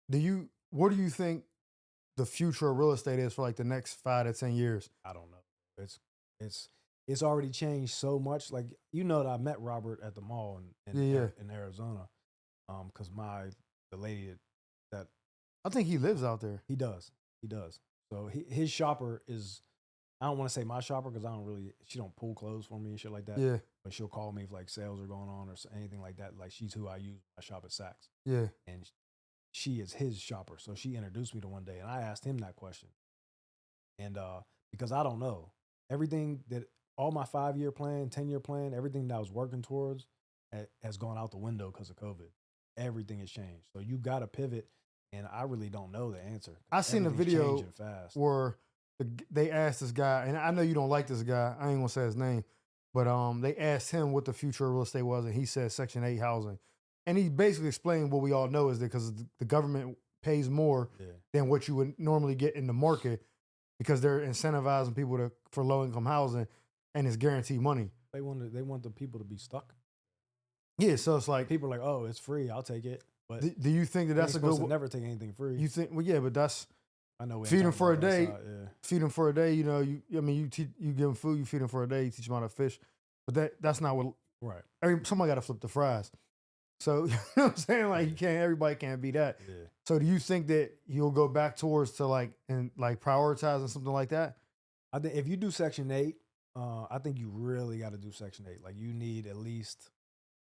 What do you think the future of real estate is for like the next 5 to 10 years? I don't know. It's it's it's already changed so much. Like that I met Robert at the mall Yeah, yeah. In Arizona. Because the lady that I think he lives out there. he does. So his shopper is, I don't want to say my shopper because I don't really, she don't pull clothes for me and shit like that. Yeah, But she'll call me if like sales are going on or anything like that. Like she's who I use when I shop at Saks, yeah. and she is his shopper. So she introduced me to one day, and I asked him that question, and because I don't know everything that all my 5 year plan, 10 year plan, everything that I was working towards has gone out the window because of COVID. Everything has changed, so you got to pivot, and I really don't know the answer. I seen a Everything's video changing fast. where they asked this guy, and I know you don't like this guy. I ain't gonna say his name, but they asked him what the future of real estate was, and he said Section 8 housing, and he basically explained what we all know is that because the government pays more Yeah, than what you would normally get in the market because they're incentivizing people for low income housing, and it's guaranteed money. they want the people to be stuck. Yeah, so it's like, People are like, oh, it's free, I'll take it. But do you think that you ain't that's a supposed good? to never take anything free. You think? Well, yeah, but that's I know we ain't feed them talking for a about that day. side. Yeah, Feed them for a day. You know, you give them food. You feed them for a day. You teach them how to fish. But that's not what. right. Somebody got to flip the fries. So you know what I'm saying? Like everybody can't be that. Yeah, So do you think that you'll go back towards to like prioritizing something like that? I think if you do Section 8, I think you really got to do Section 8. Like you need at least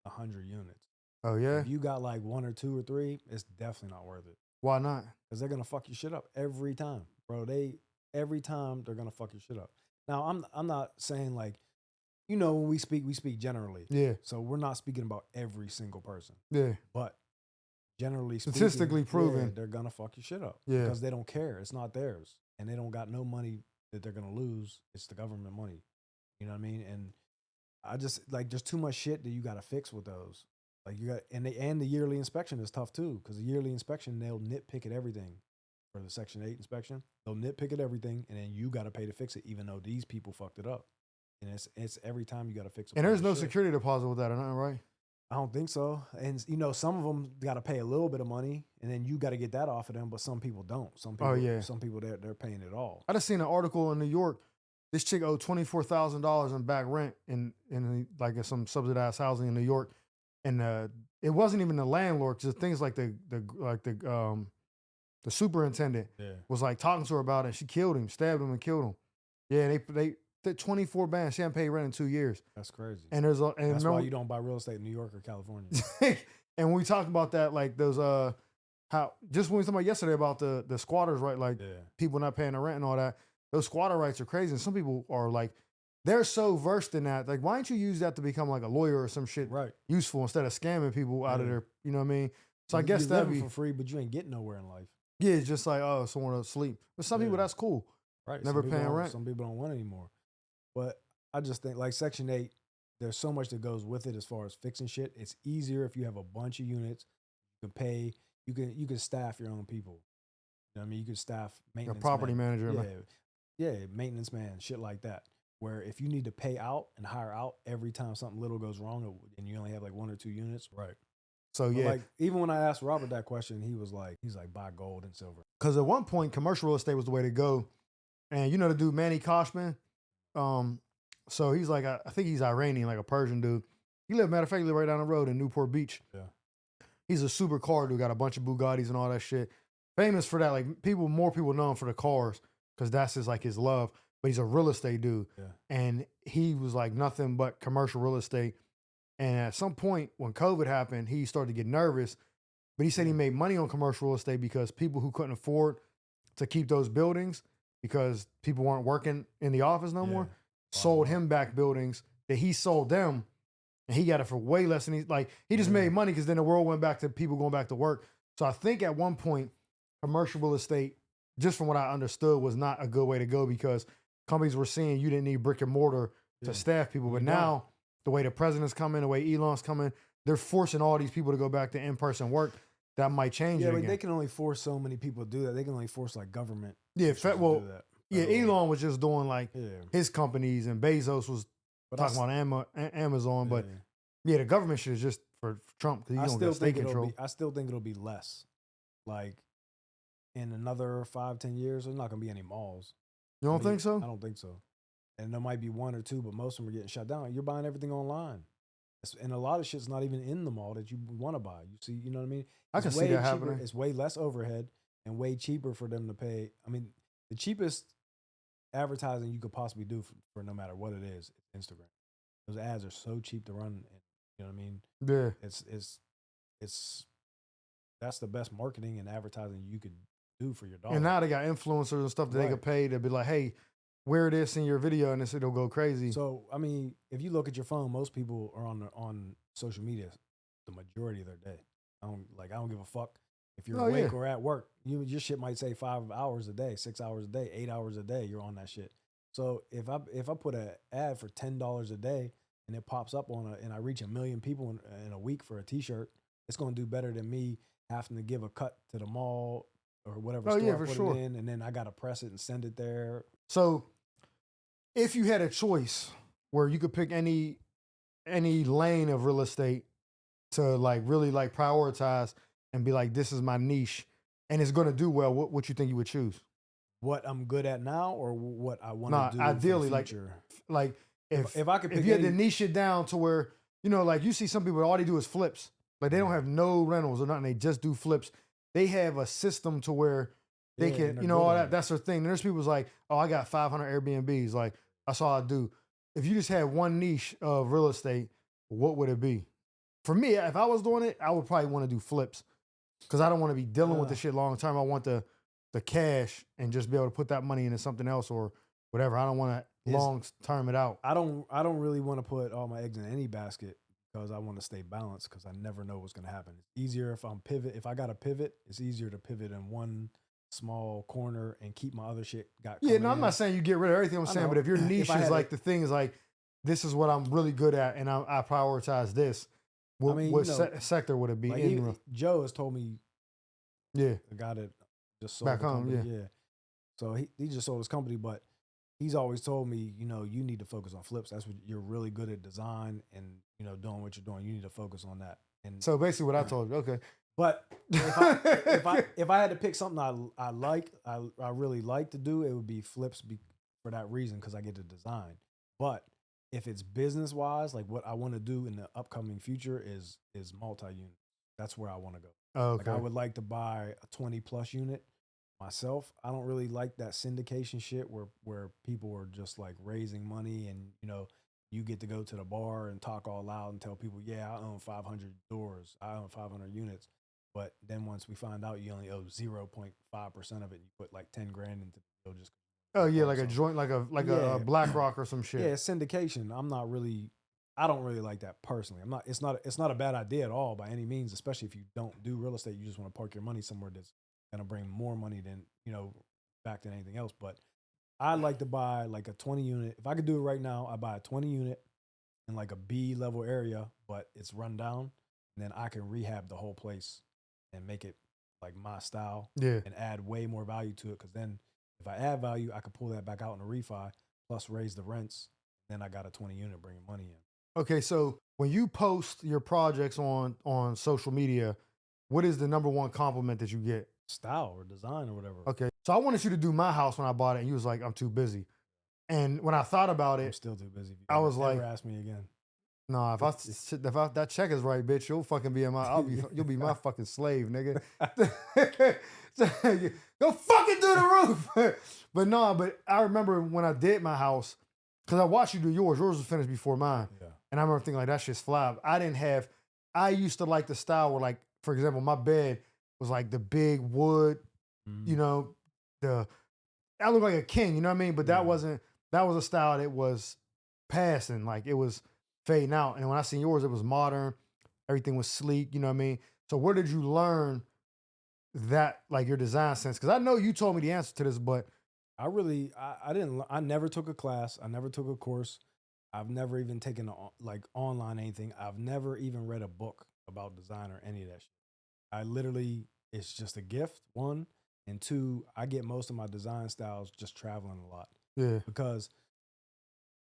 100 units. Oh yeah. If you got like one or two or three, it's definitely not worth it Why not? because they're gonna fuck your shit up every time, bro. Every time they're gonna fuck your shit up. Now I'm not saying like, when we speak generally. Yeah. So we're not speaking about every single person, Yeah. but generally speaking, Statistically proven. they're gonna fuck your shit up Yeah. because they don't care. It's not theirs, and they don't got no money that they're gonna lose. It's the government money. You know what I mean? And I just like there's too much shit that you got to fix with those. Like you got and the yearly inspection is tough too because the yearly inspection they'll nitpick at everything for the Section 8 inspection. They'll nitpick at everything, and then you got to pay to fix it, even though these people fucked it up. And it's every time you got to fix it. And there's no security deposit with that, or nothing, right? I don't think so. And some of them got to pay a little bit of money, and then you got to get that off of them. But some people don't. Some people, Oh yeah. some people they're paying it all. I just seen an article in New York. This chick owed $24,000 in back rent in like some subsidized housing in New York, and it wasn't even the landlord. Just things like the superintendent Yeah, was like talking to her about it. And she killed him, stabbed him, and killed him. Yeah, they 24 bands. She hadn't paid rent in 2 years. that's crazy. And that's why you don't buy real estate in New York or California. and when we talked about that, like those how just when we talked about yesterday about the squatters, right? Like Yeah, people not paying the rent and all that. Those squatter rights are crazy. And some people are like, they're so versed in that. Like, why don't you use that to become like a lawyer or some shit right. useful instead of scamming people out of Yeah. their, you know what I mean? So I guess you're that'd living be, for free, but you ain't getting nowhere in life. yeah, it's just like, oh, someone to sleep. But some people, Yeah. that's cool. Right. Never paying rent. Some people don't want anymore. But I just think like Section 8, there's so much that goes with it as far as fixing shit. It's easier if you have a bunch of units. You can pay. You can staff your own people. You know what I mean? You can staff A maintenance property men. manager. Yeah, maintenance man, shit like that. Where if you need to pay out and hire out every time something little goes wrong and you only have like one or two units, right? So But yeah, like even when I asked Robert that question, he's like buy gold and silver. because at one point commercial real estate was the way to go, and you know the dude Manny Koshman, so he's like I think he's Iranian, like a Persian dude. Matter of fact, he live right down the road in Newport Beach. Yeah. He's a super car dude, got a bunch of Bugattis and all that shit. Famous for that, like more people know him for the cars because that's his love. But he's a real estate dude, Yeah. and he was like nothing but commercial real estate. And at some point when COVID happened, he started to get nervous. But he said he made money on commercial real estate because people who couldn't afford to keep those buildings because people weren't working in the office no more, sold him back buildings that he sold them, and he got it for way less than he just made money because then the world went back to people going back to work. So I think at one point, commercial real estate, just from what I understood, was not a good way to go because companies were seeing you didn't need brick and mortar to staff people. But now, the way the president's coming, the way Elon's coming, they're forcing all these people to go back to in-person work. That might change it but again. they can only force so many people to do that. They can only force like government. Yeah, to do that. Elon was just doing like Yeah. his companies, and Bezos was talking about Amazon. But yeah, the government shit is just for Trump because he's gonna get state control. I still think it'll be less. Like in another 5, 10 years, there's not gonna be any malls. You don't think I so? don't think so. And there might be one or two, but most of them are getting shut down. You're buying everything online. And a lot of shit's not even in the mall that you want to buy. You see, you know what I mean? I It's can see way that cheaper. happening. It's way less overhead and way cheaper for them to pay. I mean, the cheapest advertising you could possibly do for no matter what it is Instagram. Those ads are so cheap to run. And, you know what I mean? Yeah. It's that's the best marketing and advertising you could do for your dog. And now they got influencers and stuff that they could pay to be like, hey, wear this in your video and it'll go crazy. So I mean, if you look at your phone, most people are on social media the majority of their day. I don't give a fuck if you're awake or at work. Your shit might say 5 hours a day, 6 hours a day, 8 hours a day. You're on that shit. So if I put an ad for $10 a day and it pops up and I reach 1 million people in a week for a T-shirt, it's going to do better than me having to give a cut to the mall or whatever store I put it in, and then I got to press it and send it there. So if you had a choice where you could pick any lane of real estate to like really like prioritize and be like, this is my niche and it's going to do well, what you think you would choose? What I'm good at now or what I want to do ideally, for the future? like if I could pick if you had to niche it down to where, you know, like you see some people, all they do is flips. Like they don't have no rentals or nothing. They just do flips. They have a system to where they can, you know, all that. That's their thing. And there's people's like, oh, I got 500 Airbnbs. Like that's all I do. If you just had one niche of real estate, what would it be? For me, if I was doing it, I would probably want to do flips because I don't want to be dealing with the shit long term. I want the cash and just be able to put that money into something else or whatever. I don't want to long term it out. I don't really want to put all my eggs in any basket because I want to stay balanced because I never know what's going to happen. It's easier if I got to pivot, it's easier to pivot in one small corner and keep my other shit I'm not saying you get rid of everything I'm saying, but if your niche is like the thing is like, this is what I'm really good at and I prioritize this, what sector would it be? Like Joe has told me, the guy that just sold back the home, company, so he just sold his company, but he's always told me, you know, you need to focus on flips. That's what you're really good at, design and, you know, doing what you're doing. You need to focus on that. And so basically what I told you, okay. But if I had to pick something I really like to do, it would be flips for that reason because I get to design. But if it's business wise, like what I want to do in the upcoming future is multi-unit. That's where I want to go. Okay. Like I would like to buy a 20+ unit myself. I don't really like that syndication shit where people are just like raising money and, you know, you get to go to the bar and talk all loud and tell people, yeah, I own 500 doors. I own 500 units. But then once we find out you only owe 0.5% of it, you put like 10 grand into the deal just. Oh yeah, like a joint, like a BlackRock or some shit. Yeah, syndication. I don't really like that personally. It's not a bad idea at all by any means, especially if you don't do real estate. You just want to park your money somewhere that's gonna bring more money than, you know, back than anything else. But I'd like to buy like a 20 unit. If I could do it right now, I buy a 20 unit in like a B level area, but it's run down, and then I can rehab the whole place and make it like my style and add way more value to it. Because then if I add value, I could pull that back out in a refi, plus raise the rents. Then I got a 20 unit bringing money in. Okay, so when you post your projects on social media, what is the number one compliment that you get? Style or design or whatever. Okay, so I wanted you to do my house when I bought it, and you was like, I'm too busy. And when I thought about it, I'm still too busy. I was like, never ask me again. No, if that check is right, bitch, you'll fucking be you'll be my fucking slave, nigga. Go fucking do the roof. But I remember when I did my house, because I watched you do yours. Yours was finished before mine. Yeah. And I remember thinking like, that shit's fly. I used to like the style where, like, for example, my bed was like the big wood, you know, I looked like a king, you know what I mean? But that was a style that was passing, like it was fading out. And when I seen yours, it was modern. Everything was sleek, you know what I mean? So where did you learn that, like, your design sense? Because I know you told me the answer to this, but I never took a class. I never took a course. I've never even taken like online anything. I've never even read a book about design or any of that shit. I literally, it's just a gift, one. And two, I get most of my design styles just traveling a lot. Yeah. Because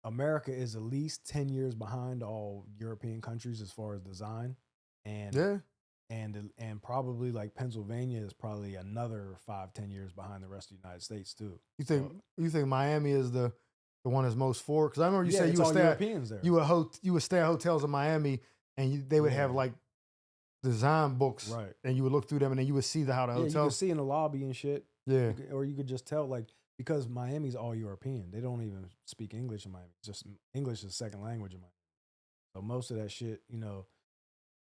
America is at least 10 years behind all European countries as far as design. And and probably like Pennsylvania is probably another 5-10 years behind the rest of the United States too. You think Miami is the one that's most forward? Because I remember you Yeah, said it's you would all stay Europeans there. you would stay at hotels in Miami, and they would have Yeah. like design books, Right. and you would look through them, and then you would see how the Yeah, you hotel. could see in the lobby and shit. Yeah, Or you could just tell, like, because Miami's all European. They don't even speak English in Miami. Just English is second language in Miami. So most of that shit, you know,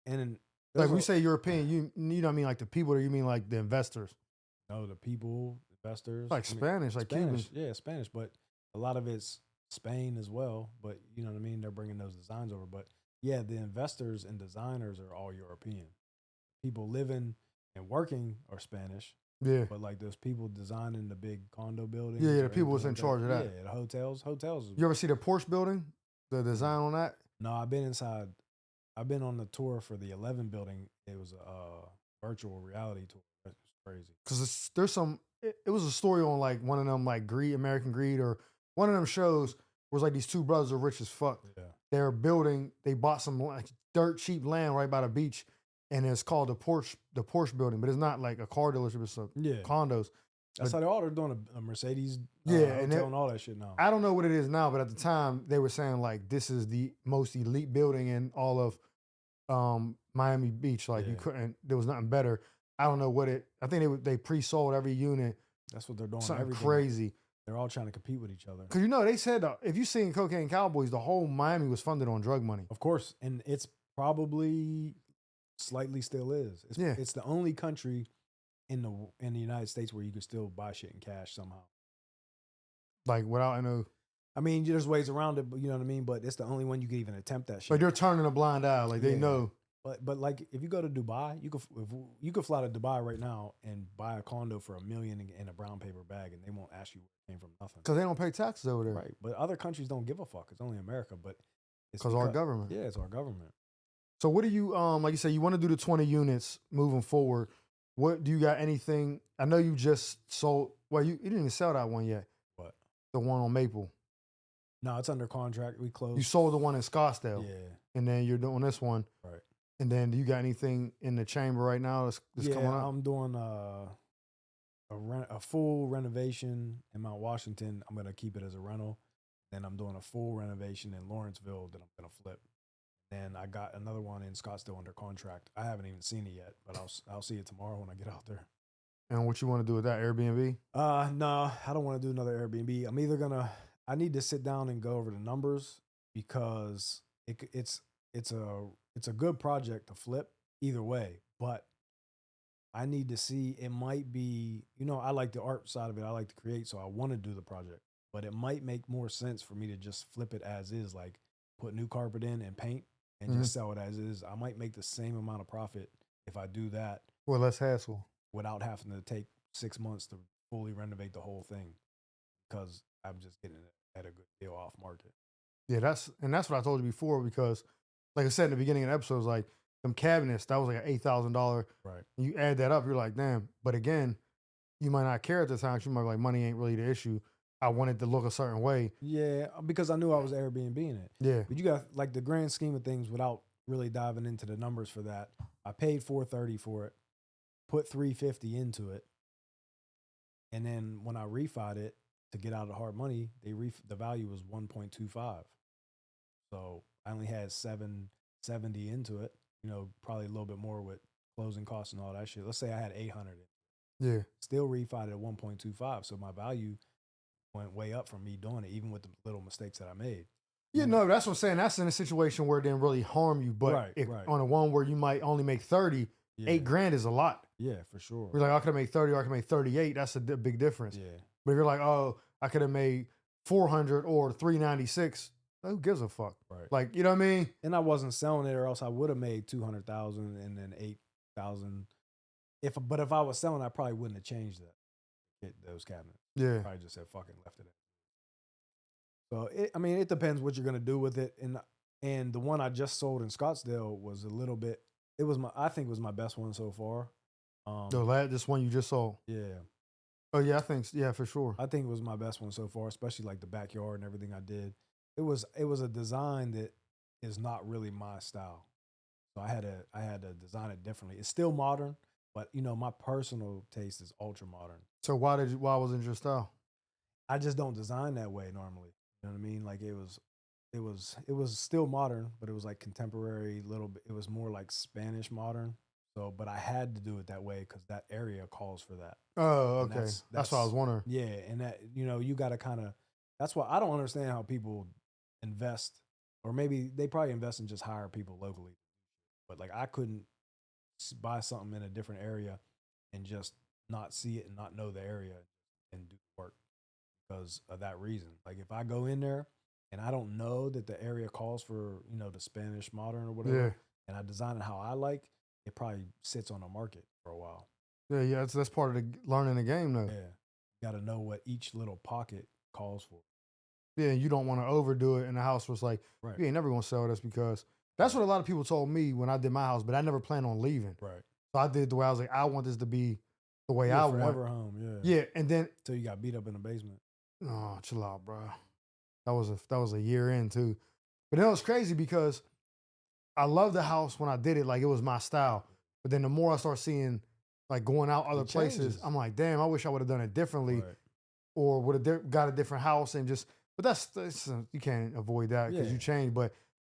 and then like when you say European, you know what I mean, like the people, or you mean like the investors, no, the people, investors, like Spanish, like Spanish, Cubans. yeah, Spanish, but a lot of it's Spain as well. But you know what I mean? They're bringing those designs over. But yeah, the investors and designers are all European. People living and working are Spanish. Yeah, But like those people designing the big condo buildings. yeah, or the people was in anything charge of that. Yeah, the hotels. You ever see the Porsche building? The design on that? No, I've been inside. I've been on the tour for the 11 building. It was a virtual reality tour. That's crazy. Because there's some. It was a story on like one of them like American Greed, or one of them shows was like these two brothers are rich as fuck. Yeah. They're building. They bought some like dirt cheap land right by the beach, and it's called the Porsche building. But it's not like a car dealership. It's condos. That's how they're doing a Mercedes hotel and all that shit now. I don't know what it is now, but at the time they were saying like this is the most elite building in all of Miami Beach. Like you couldn't. There was nothing better. I don't know what it. I think they pre-sold every unit. That's what they're doing. Something Everything. crazy. They're all trying to compete with each other. Because they said if you seen Cocaine Cowboys, the whole Miami was funded on drug money. Of course, and it's probably slightly still is. It's the only country in the United States where you can still buy shit in cash somehow. Like without I mean, there's ways around it, but you know what I mean. But it's the only one you can even attempt that shit. Like they're turning a blind eye. Like they know. But like if you go to Dubai, you could fly to Dubai right now and buy a condo for $1 million in a brown paper bag, and they won't ask you where it came from. Nothing. Because they don't pay taxes over there. Right. But other countries don't give a fuck. It's only America. But it's because our government. Yeah, it's our government. So what do you like you say you want to do the 20 units moving forward? What do you got anything? I know you just sold. Well, you didn't even sell that one yet. What? The one on Maple. No, it's under contract. We closed. You sold the one in Scottsdale. Yeah. And then you're doing this one. Right. And then do you got anything in the chamber right now that's coming up? I'm doing a full renovation in Mount Washington. I'm gonna keep it as a rental. Then I'm doing a full renovation in Lawrenceville that I'm gonna flip. Then I got another one in Scottsdale under contract. I haven't even seen it yet, but I'll see it tomorrow when I get out there. And what you want to do with that Airbnb? No, I don't want to do another Airbnb. I'm either gonna. I need to sit down and go over the numbers because it's a good project to flip either way, but I need to see. It might be, I like the art side of it. I like to create, so I want to do the project, but it might make more sense for me to just flip it as is, like put new carpet in and paint and just sell it as is. I might make the same amount of profit if I do that. Well, less hassle. Without having to take 6 months to fully renovate the whole thing, because I'm just getting it at a good deal off market. Yeah, that's what I told you before, because like I said in the beginning of the episode, like them cabinets, that was like an $8,000. Right. You add that up, you're like, damn. But again, you might not care at the time. You might be like, money ain't really the issue. I wanted to look a certain way. Yeah, because I knew I was Airbnb-ing it. Yeah. But you got like the grand scheme of things without really diving into the numbers for that. I paid $430 for it, put $350 into it, and then when I refied it to get out of the hard money, the value was $1.25. So I only had $770 into it. Probably a little bit more with closing costs and all that shit. Let's say I had $800. Yeah. Still refied it at 1.25. So my value went way up from me doing it, even with the little mistakes that I made. Yeah, no, that's what I'm saying. That's in a situation where it didn't really harm you. But right. on a one where you might only make 30, $8,000 is a lot. Yeah, for sure. You're like, I could have made 30 or I could make 38. That's a big difference. Yeah. But if you're like, oh, I could have made 400 or 396, who gives a fuck? Right. Like, you know what I mean? And I wasn't selling it, or else I would have made 200,000 and then 8,000. But if I was selling, I probably wouldn't have changed those cabinets. Yeah. Probably just said fucking left it. So it depends what you're gonna do with it. And the one I just sold in Scottsdale was a little bit. I think it was my best one so far. This one you just sold. Yeah. Oh yeah, for sure. I think it was my best one so far, especially like the backyard and everything I did. It was a design that is not really my style. So I had to design it differently. It's still modern, but my personal taste is ultra modern. So why wasn't your style? I just don't design that way normally. You know what I mean? Like it was still modern, but it was like contemporary little bit. It was more like Spanish modern. So, but I had to do it that way because that area calls for that. Oh, And okay. That's what I was wondering. yeah, and that you got to kind of. That's why I don't understand how people invest, or maybe they probably invest and just hire people locally. But like I couldn't buy something in a different area and just not see it and not know the area and do the work because of that reason. Like if I go in there and I don't know that the area calls for the Spanish modern or whatever, Yeah. and I design it how I like, it probably sits on the market for a while. Yeah. That's part of the learning the game, though. Yeah, you got to know what each little pocket calls for. Yeah, you don't want to overdo it. And the house was like, Right. you ain't never gonna sell this because that's what a lot of people told me when I did my house, but I never planned on leaving. Right. So I did the way I was like, I want this to be the way I want. Forever home. Yeah. Yeah, and then Until you got beat up in the basement. oh, chill out, bro. That was a year in too. But then it was crazy because I loved the house when I did it, like it was my style. But then the more I start seeing like going out other places, changes. I'm like, damn, I wish I would have done it differently, Right. or would have got a different house and just. But that's you can't avoid that because Yeah. you change. But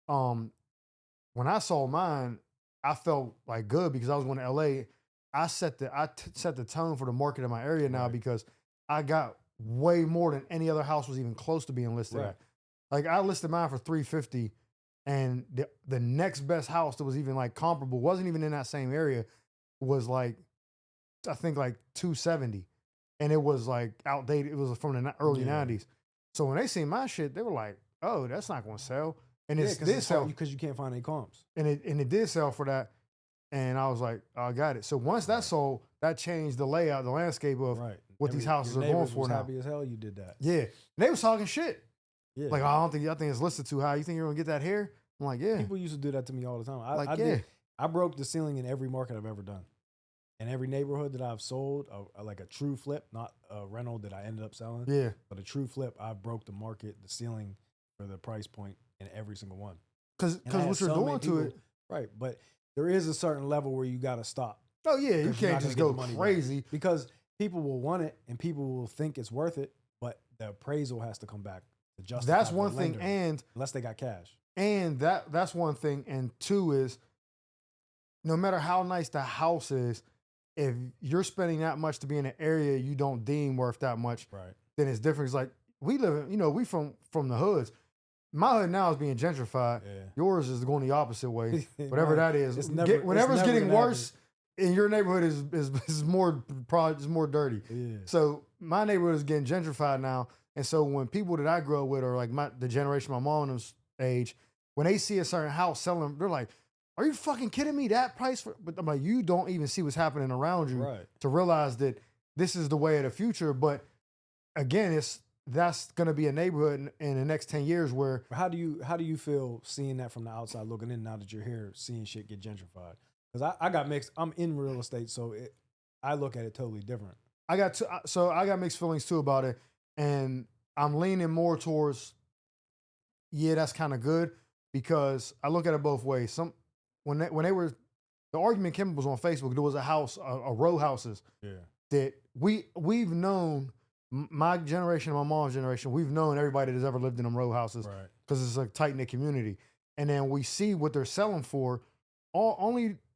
when I saw mine, I felt like good because I was going to LA. I set the tone for the market in my area now Right. because I got way more than any other house was even close to being listed Right. at. Like I listed mine for $350, and the next best house that was even like comparable wasn't even in that same area, was like I think like $270, and it was like outdated. It was from the early Yeah. '90s. So when they seen my shit, they were like, "Oh, that's not going to sell." And Yeah, it because did sell, you can't find any comps. and it did sell for that. And I was like, oh, I got it. So once that Right. sold, that changed the layout, the landscape of Right. what these houses your are going neighbors for was now. Happy as hell you did that. Yeah, and they was talking shit. Yeah. Like, I think it's listed too high. You think you're gonna get that here? I'm like, yeah. People used to do that to me all the time. Like, I broke the ceiling in every market I've ever done. In every neighborhood that I've sold, like a true flip, not a rental that I ended up selling, Yeah. but a true flip, I broke the market, the ceiling for the price point in every single one. Because And I had what you're so many doing to people- it. Right. But there is a certain level where you got to stop. Oh yeah, you 'Cause you're can't not just gonna go get the money back. crazy. Because people will want it and people will think it's worth it, but the appraisal has to come back to justify. That's the one thing, lender, and unless they got cash. that's one thing, and two is, no matter how nice the house is, if you're spending that much to be in an area you don't deem worth that much, Right. then it's different. It's like we live in, we from the hoods. My hood now is being gentrified. Yeah. Yours is going the opposite way. Whatever Right. that is. It's never- Whenever it's it's never getting gonna worse, in your neighborhood is more dirty. Yeah. So my neighborhood is getting gentrified now. And so when people that I grew up with are like the generation my mom's age, when they see a certain house selling, they're like, are you fucking kidding me? That price for, but I'm like, you don't even see what's happening around you Right. to realize that this is the way of the future. But again, that's going to be a neighborhood in the next 10 years where How do you feel seeing that from the outside looking in now that you're here, seeing shit get gentrified? Because I got mixed. I'm in real estate, so I look at it totally different. I got mixed feelings too about it. And I'm leaning more towards, yeah, that's kind of good, because I look at it both ways. When they were, the argument Kim was on Facebook, there was a row houses Yeah. that we've known, my generation and my mom's generation, we've known everybody that's ever lived in them row houses Right. because it's a tight knit community. And then we see what they're selling for.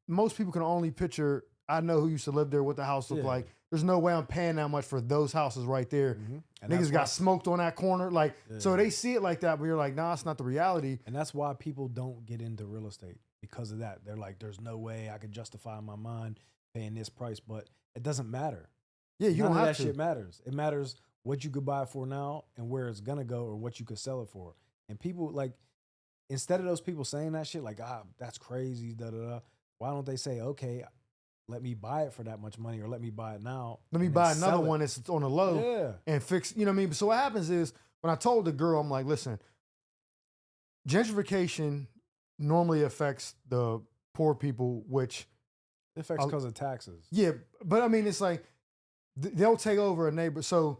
Most people can only picture, I know who used to live there, what the house looked Yeah. like. There's no way I'm paying that much for those houses right there. Mhm. And Niggas that's got why- smoked on that corner. Like, so Yeah. they see it like that, but you're like, nah, it's not the reality. And that's why people don't get into real estate, because of that. They're like, there's no way I could justify in my mind paying this price, but it doesn't matter. Yeah, you None don't of have that to. shit matters. It matters what you could buy it for now and where it's gonna go, or what you could sell it for. And people, like, instead of those people saying that shit, like, that's crazy, da da da, why don't they say, okay, let me buy it for that much money, or let me buy it now. Let me and then buy another sell it. one that's on the low Yeah. and fix, you know what I mean? So what happens is, when I told the girl, I'm like, listen, gentrification normally affects the poor people, which, It affects because of taxes. yeah, but I mean, it's like, they'll take over a neighbor. So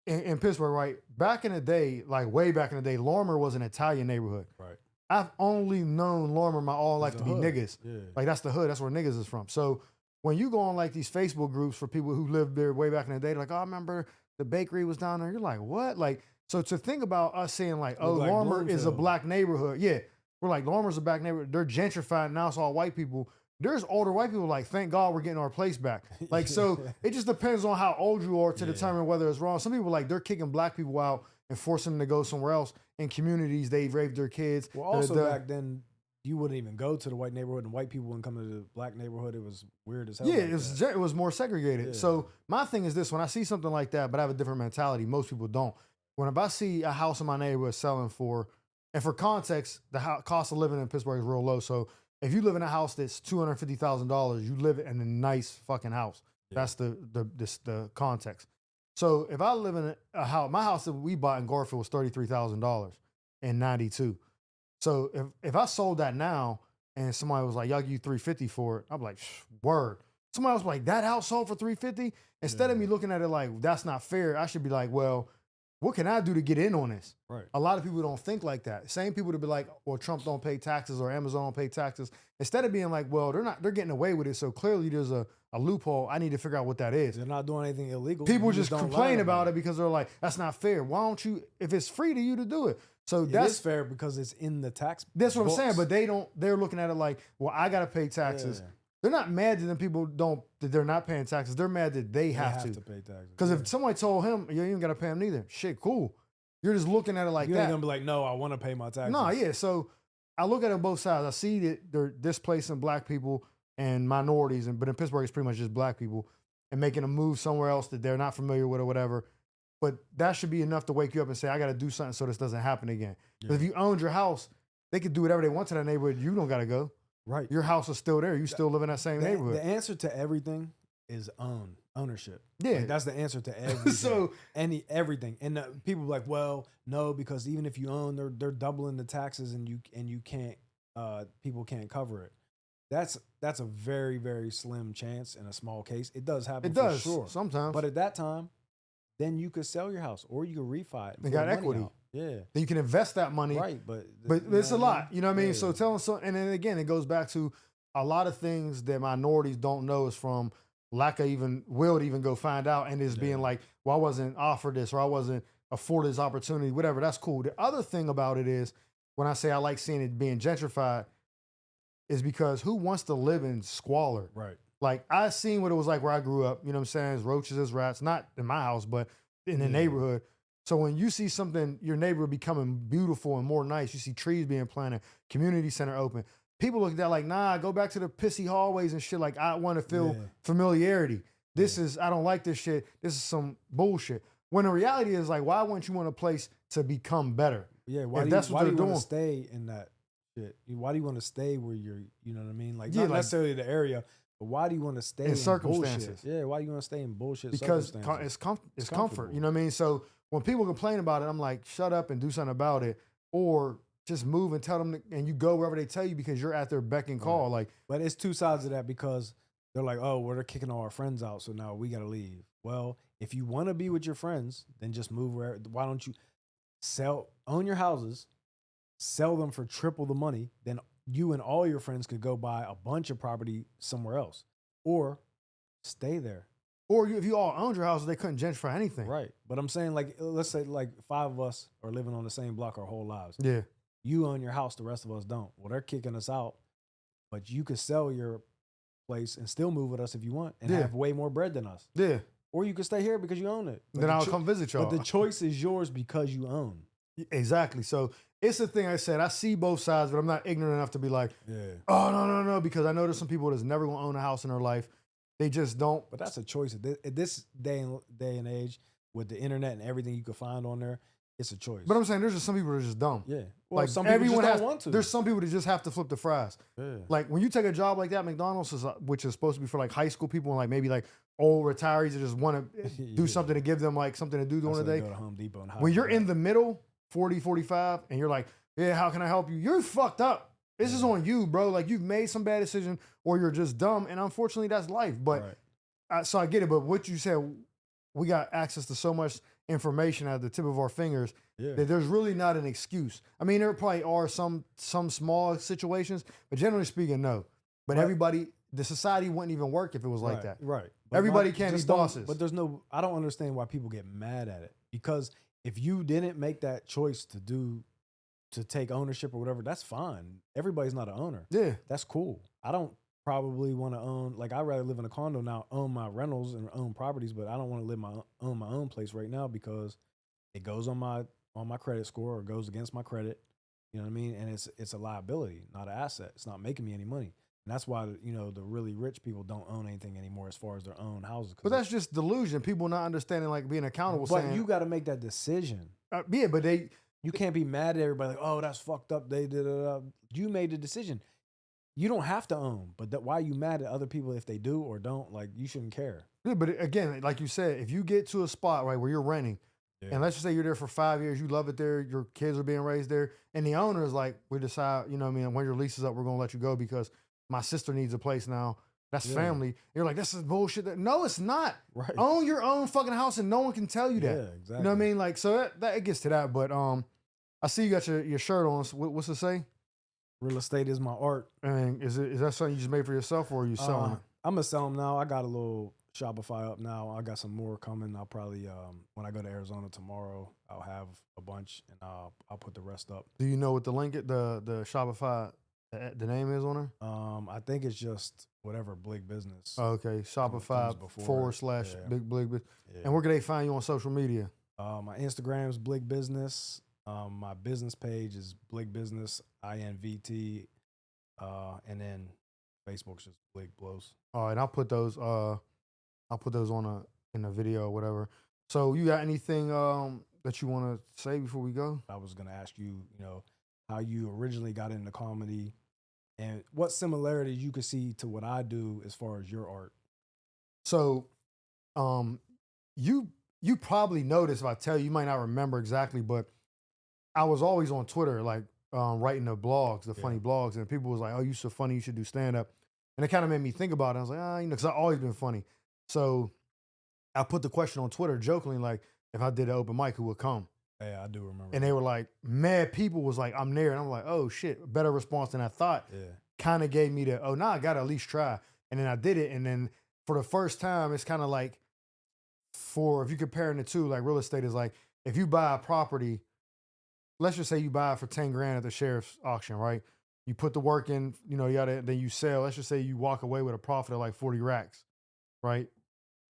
in Pittsburgh, right, back in the day, like way back in the day, Lorimer was an Italian neighborhood. Right. I've only known Lorimer my all life to be niggas. Yeah. Like that's the hood. That's where niggas is from. So when you go on like these Facebook groups for people who lived there way back in the day, like, oh, I remember the bakery was down there. You're like, what? Like, so to think about us saying like, oh, like Lorimer is a Bloomfield. black neighborhood. Yeah. We're like, Lorimer's a black neighborhood. They're gentrified. Now it's all white people. There's older white people like, thank God we're getting our place back. Like, so it just depends on how old you are to determine whether it's wrong. Some people like they're kicking black people out and forcing them to go somewhere else. In communities, they raped their kids. Well, also back then, you wouldn't even go to the white neighborhood, and white people wouldn't come to the black neighborhood. It was weird as hell. Yeah, like it was more segregated. Yeah. So my thing is this: when I see something like that, but I have a different mentality, most people don't. If I see a house in my neighborhood selling for, and for context, the cost of living in Pittsburgh is real low. So if you live in a house that's $250,000, you live in a nice fucking house. Yeah. That's the context. So if I live in a house, my house that we bought in Garfield was $33,000 in '92. So if I sold that now and somebody was like, y'all give you $350 for it, I'm like, word. Somebody was like, that house sold for $350. Instead of me looking at it like that's not fair, I should be like, well, what can I do to get in on this? Right. A lot of people don't think like that. Same people to be like, well, Trump don't pay taxes or Amazon don't pay taxes. Instead of being like, well, they're getting away with it. So clearly there's a loophole. I need to figure out what that is. They're not doing anything illegal. People just complain about it because they're like, that's not fair. Why don't you, if it's free to you to do it? So that's fair because it's in the tax. That's what I'm saying. But they're looking at it like, well, I got to pay taxes. Yeah. They're not mad that people that they're not paying taxes. They're mad that they have to pay taxes. Because if somebody told him, you ain't got to pay them neither. Shit, cool. You're just looking at it like that. You ain't gonna be like, no, I want to pay my taxes. No, yeah. So I look at it on both sides. I see that they're displacing black people and minorities, but in Pittsburgh, it's pretty much just black people and making a move somewhere else that they're not familiar with or whatever. But that should be enough to wake you up and say, I got to do something so this doesn't happen again. Because if you owned your house, they could do whatever they want to that neighborhood. You don't got to go. Right. Your house is still there. You still live in that same neighborhood. The answer to everything is ownership. Yeah. Like, that's the answer to everything. So everything. And people are like, well, no, because even if you own, they're doubling the taxes and you can't, people can't cover it. That's a very, very slim chance in a small case. It does happen. It does, for sure. Sometimes. But at that time, then you could sell your house or you could refi it. They got equity. Out. Yeah. Then you can invest that money. Right. But it's a lot. You know what I mean? Yeah. So telling and then again, it goes back to a lot of things that minorities don't know is from lack of even will to even go find out. And it's being like, well, I wasn't offered this or I wasn't afforded this opportunity, whatever. That's cool. The other thing about it is when I say I like seeing it being gentrified is because who wants to live in squalor? Right. Like I seen what it was like where I grew up, you know what I'm saying? It's roaches as rats, not in my house, but in the neighborhood. So when you see something, your neighborhood becoming beautiful and more nice, you see trees being planted, community center open. People look at that like, nah, go back to the pissy hallways and shit. Like I want to feel familiarity. This is, I don't like this shit. This is some bullshit. When the reality is like, why wouldn't you want a place to become better? Yeah, why do you want to stay in that shit? Why do you want to stay where you're, you know what I mean? Like not necessarily the area, but why do you want to stay in circumstances? Bullshit? Yeah, why do you want to stay in bullshit because it's comfort. You know what I mean? So when people complain about it, I'm like, shut up and do something about it. Or just move and tell them, and you go wherever they tell you because you're at their beck and call. Like, but it's two sides of that because they're like, oh, well, they're kicking all our friends out, so now we got to leave. Well, if you want to be with your friends, then just move where. Why don't you own your houses, sell them for triple the money, then you and all your friends could go buy a bunch of property somewhere else, or stay there. Or if you all owned your houses, they couldn't gentrify anything. Right. But I'm saying, like, let's say like 5 of us are living on the same block our whole lives. Yeah. You own your house, the rest of us don't. Well, they're kicking us out, but you could sell your place and still move with us if you want and have way more bread than us. Yeah. Or you could stay here because you own it. Then I'll come visit y'all. But the choice is yours because you own. Exactly. So it's the thing I said. I see both sides, but I'm not ignorant enough to be like, oh, no, because I know there's some people that's never going to own a house in their life. They just don't. But that's a choice. At this day and age, with the internet and everything you can find on there, it's a choice. But I'm saying there's just some people that are just dumb. Yeah. Well, like some people just don't want to. There's some people that just have to flip the fries. Yeah. Like when you take a job like that, McDonald's, which is supposed to be for like high school people and like maybe like old retirees that just want to do something to give them like something to do during the day. Go to Home Depot and when you're in the middle, 40, 45, and you're like, yeah, how can I help you? You're fucked up. This is on you, bro. Like you've made some bad decision or you're just dumb. And unfortunately, that's life. But so I get it. But what you said, we got access to so much information at the tip of our fingers Yeah. that there's really not an excuse. I mean, there probably are some small situations, but generally speaking, no. But Right. everybody, the society wouldn't even work if it was like that. Right. Everybody can't be just don't- bosses. But there's no, I don't understand why people get mad at it. Because if you didn't make that choice to take ownership or whatever, that's fine. Everybody's not an owner. Yeah. That's cool. I don't probably want to own, like, I'd rather live in a condo now, own my rentals and own properties, but I don't want to own my own place right now because it goes on my credit score or goes against my credit. You know what I mean? And it's a liability, not an asset. It's not making me any money. And that's why, the really rich people don't own anything anymore as far as their own houses. But that's just delusion. People not understanding, like, being accountable. But saying, you got to make that decision. yeah, but You can't be mad at everybody like, oh, that's fucked up. They did it. You made the decision. You don't have to own, but why are you mad at other people if they do or don't? Like, you shouldn't care. Yeah, but again, like you said, if you get to a spot, right, where you're renting, and let's just say you're there for 5 years, you love it there, your kids are being raised there, and the owner is like, we decide, you know what I mean, when your lease is up, we're going to let you go because my sister needs a place now. That's family. You're like, this is bullshit. No, it's not. Right. Own your own fucking house and no one can tell you that. Yeah, exactly. You know what I mean? Like, so that it gets to that. But I see you got your shirt on. What's it say? Real estate is my art. And is that something you just made for yourself or are you selling it? I'm going to sell them now. I got a little Shopify up now. I got some more coming. I'll probably, when I go to Arizona tomorrow, I'll have a bunch and I'll put the rest up. Do you know what the Shopify, the name is on there? I think it's just whatever Blig Business. Oh, okay. Shopify / Big Blig Business. Yeah. And where can they find you on social media? My Instagram is Blig Business. My business page is Blig Business INVT. And then Facebook's just Blig Blows. All right, I'll put those in a video or whatever. So you got anything that you want to say before we go? I was gonna ask you, how you originally got into comedy and what similarities you could see to what I do as far as your art. So you probably noticed if I tell you, you might not remember exactly, but I was always on Twitter, like writing the blogs, the funny blogs, and people was like, oh, you so funny, you should do stand-up. And it kind of made me think about it. I was like, because I've always been funny. So I put the question on Twitter jokingly, like, if I did an open mic, who would come? Yeah, I do remember. And they were like, mad people was like, I'm there. And I'm like, oh shit, better response than I thought. Yeah. Kind of gave me the, oh, nah, I got to at least try. And then I did it. And then for the first time, it's kind of like, if you're comparing the two, like real estate is like, if you buy a property, let's just say you buy it for 10 grand at the sheriff's auction, right? You put the work in, then you sell. Let's just say you walk away with a profit of like 40 racks, right?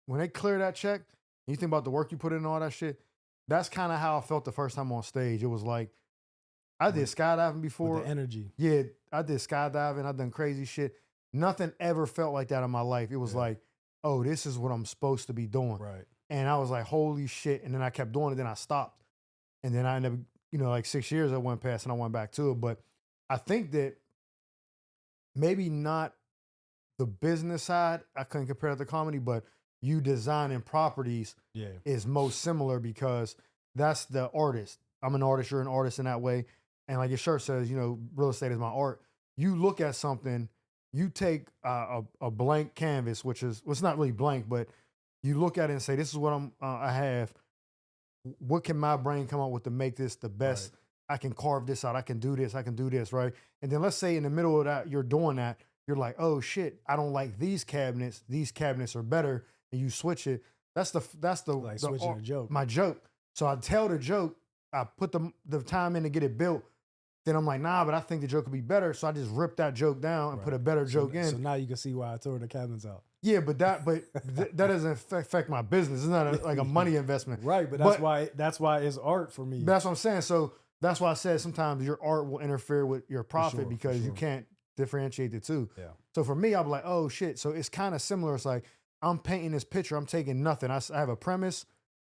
When they clear that check, and you think about the work you put in and all that shit, that's kind of how I felt the first time on stage. It was like, I did skydiving before. With the energy. Yeah, I did skydiving. I've done crazy shit. Nothing ever felt like that in my life. It was like, oh, this is what I'm supposed to be doing. Right. And I was like, holy shit. And then I kept doing it. Then I stopped. And then I ended up, like 6 years I went past and I went back to it. But I think that maybe not the business side, I couldn't compare it to comedy, but you designing properties is most similar because that's the artist. I'm an artist, you're an artist in that way. And like your shirt says, real estate is my art. You look at something, you take a blank canvas, which is, well, it's not really blank, but you look at it and say, this is what I have. What can my brain come up with to make this the best? Right. I can carve this out. I can do this. right? And then let's say in the middle of that, you're doing that. You're like, oh shit, I don't like these cabinets. These cabinets are better. And you switch it. That's the like switching a joke. My joke. So I tell the joke. I put the time in to get it built. Then I'm like, nah, but I think the joke could be better. So I just ripped that joke down and put a better joke in. So now you can see why I tore the cabinets out. Yeah, but that doesn't affect my business. It's not like a money investment. Right, but that's why it's art for me. That's what I'm saying. So that's why I said sometimes your art will interfere with your profit because you can't differentiate the two. Yeah. So for me, I'm like, oh shit. So it's kind of similar. It's like I'm painting this picture. I'm taking nothing. I have a premise.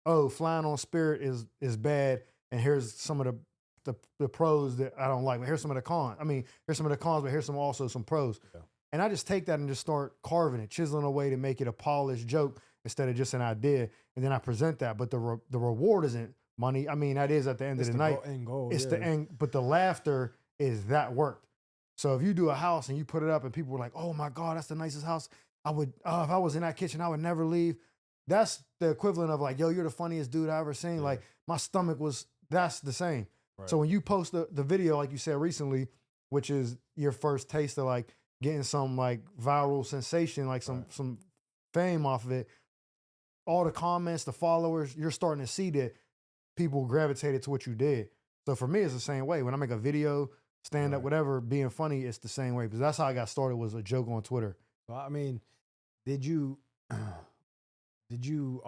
Oh, flying on Spirit is bad. And here's some of the pros that I don't like. But here's some of the cons. I mean, here's some of the cons, but here's also some pros. Yeah. And I just take that and just start carving it, chiseling away to make it a polished joke instead of just an idea. And then I present that. But the reward isn't money. I mean, that is at the end of the night. End goal, it's the end. But the laughter is that worked. So if you do a house and you put it up and people were like, oh my God, that's the nicest house. I would, if I was in that kitchen, I would never leave. that's the equivalent of like, yo, you're the funniest dude I ever seen. Yeah. Like my stomach was, that's the same. Right. So when you post the video, like you said recently, which is your first taste of like getting some like viral sensation, like some fame off of it, all the comments, the followers, you're starting to see that people gravitated to what you did. So for me, it's the same way. When I make a video, stand up, Right. whatever, being funny, it's the same way. Because that's how I got started, was a joke on Twitter. Well, I mean, did you did you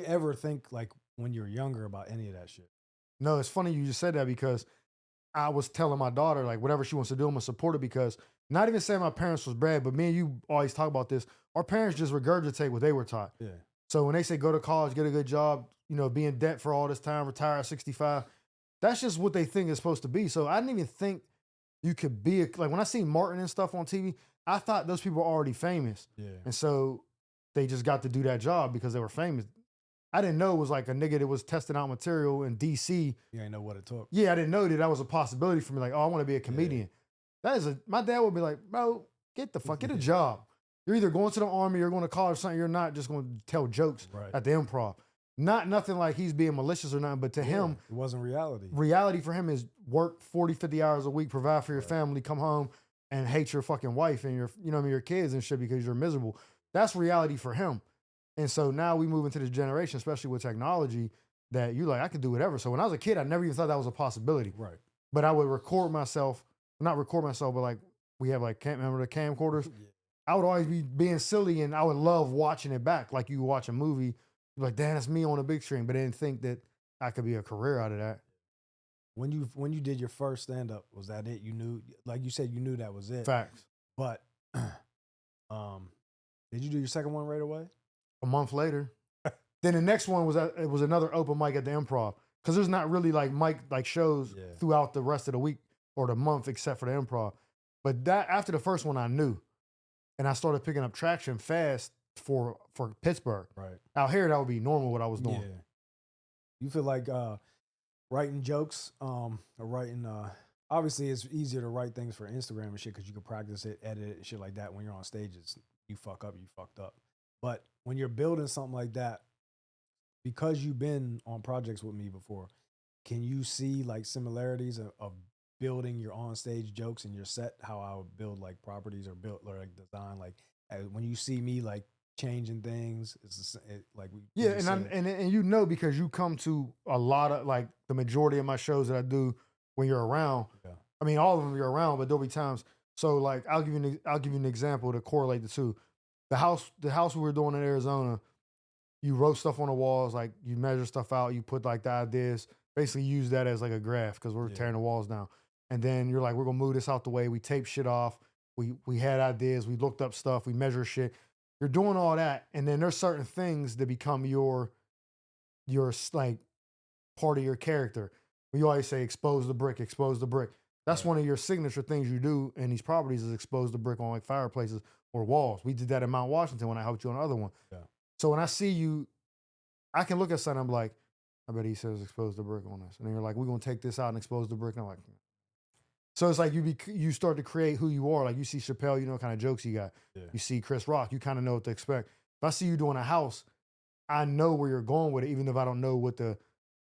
ever think like when you were younger about any of that shit? No, it's funny you just said that, because I was telling my daughter, like, whatever she wants to do, I'm gonna support her, because not even saying my parents was bad, but me and you always talk about this. Our parents just regurgitate what they were taught. Yeah. So when they say go to college, get a good job, be in debt for all this time, retire at 65, that's just what they think it's supposed to be. So I didn't even think you could be like, when I see Martin and stuff on TV, I thought those people were already famous. Yeah. And so they just got to do that job because they were famous. I didn't know it was like a nigga that was testing out material in DC. You ain't know what it took. Yeah, I didn't know that was a possibility for me. Like, oh, I want to be a comedian. My dad would be like, bro, get a job. You're either going to the army or going to college or something. You're not just going to tell jokes at the improv. Nothing like he's being malicious or nothing, but to him, it wasn't reality. Reality for him is work 40, 50 hours a week, provide for your family, come home and hate your fucking wife and your kids and shit because you're miserable. That's reality for him. And so now we move into this generation, especially with technology, that you're like, I could do whatever. So when I was a kid, I never even thought that was a possibility. Right. But I would not record myself, but like we have like, remember the camcorders? Yeah. I would always be being silly and I would love watching it back. Like you watch a movie, you're like, damn, that's me on a big screen. But I didn't think that I could be a career out of that. When you did your first stand up, was that it? You knew, like you said, you knew that was it. Facts. But did you do your second one right away? A month later. Then the next one was another open mic at the Improv, because there's not really like shows throughout the rest of the week or the month except for the Improv. But that after the first one, I knew, and I started picking up traction fast for Pittsburgh. Right. Out here, that would be normal what I was doing. Yeah. You feel like writing jokes or writing. Obviously, it's easier to write things for Instagram and shit because you can practice it, edit it, and shit like that. When you're on stages, you fuck up, you fucked up. But when you're building something like that, because you've been on projects with me before, can you see like similarities of building your on-stage jokes in your set, how I would build like properties or build or like design, like when you see me like changing things, it's like and because you come to a lot of like the majority of my shows that I do when you're around. Yeah. I mean, all of them you're around, but there'll be times. So like I'll give you an example to correlate the two. The house we were doing in Arizona, you wrote stuff on the walls, like you measure stuff out, you put like the ideas, basically use that as like a graph because we're tearing the walls down. And then you're like, we're gonna move this out the way. We tape shit off. We had ideas. We looked up stuff. We measure shit. You're doing all that, and then there's certain things that become your like part of your character. We always say expose the brick, expose the brick. That's one of your signature things you do in these properties is expose the brick on like fireplaces or walls. We did that in Mount Washington when I helped you on the other one. Yeah. So when I see you, I can look at something, I'm like, I bet he says expose the brick on this. And then you're like, we're going to take this out and expose the brick. And I'm like, so it's like you start to create who you are. Like you see Chappelle, you know what kind of jokes he got. Yeah. You see Chris Rock, you kind of know what to expect. If I see you doing a house, I know where you're going with it, even if I don't know what the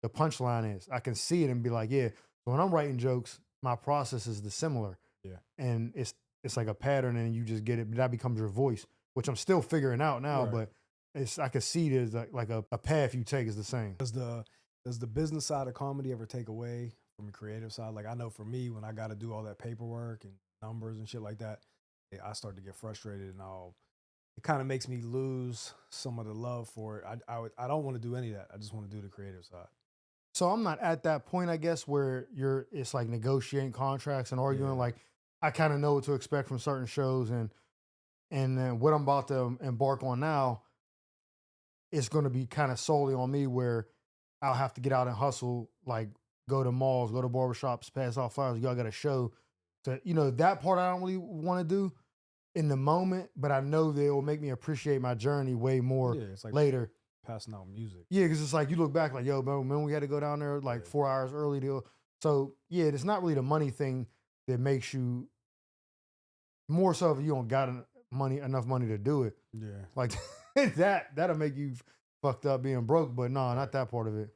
punchline is. I can see it and be like, yeah. So when I'm writing jokes, my process is similar. Yeah. And it's like a pattern and you just get it. That becomes your voice, which I'm still figuring out now, but I can see there's like a path you take is the same. Does the business side of comedy ever take away from the creative side? Like I know for me, when I got to do all that paperwork and numbers and shit like that, I start to get frustrated and it kind of makes me lose some of the love for it. I don't want to do any of that. I just want to do the creative side. So I'm not at that point, I guess, where it's like negotiating contracts and arguing. Yeah. Like I kind of know what to expect from certain shows and then what I'm about to embark on now, it's going to be kind of solely on me where I'll have to get out and hustle, like go to malls, go to barbershops, pass off flyers. Y'all got a show. So, that part I don't really want to do in the moment, but I know that it will make me appreciate my journey way more it's like later. Passing out music. Yeah, because it's like you look back like, yo, bro, remember we had to go down there like 4 hours early. So, yeah, it's not really the money thing that makes you more so if you don't got enough money to do it. Yeah. Like, that'll make you fucked up being broke, but no, not that part of it.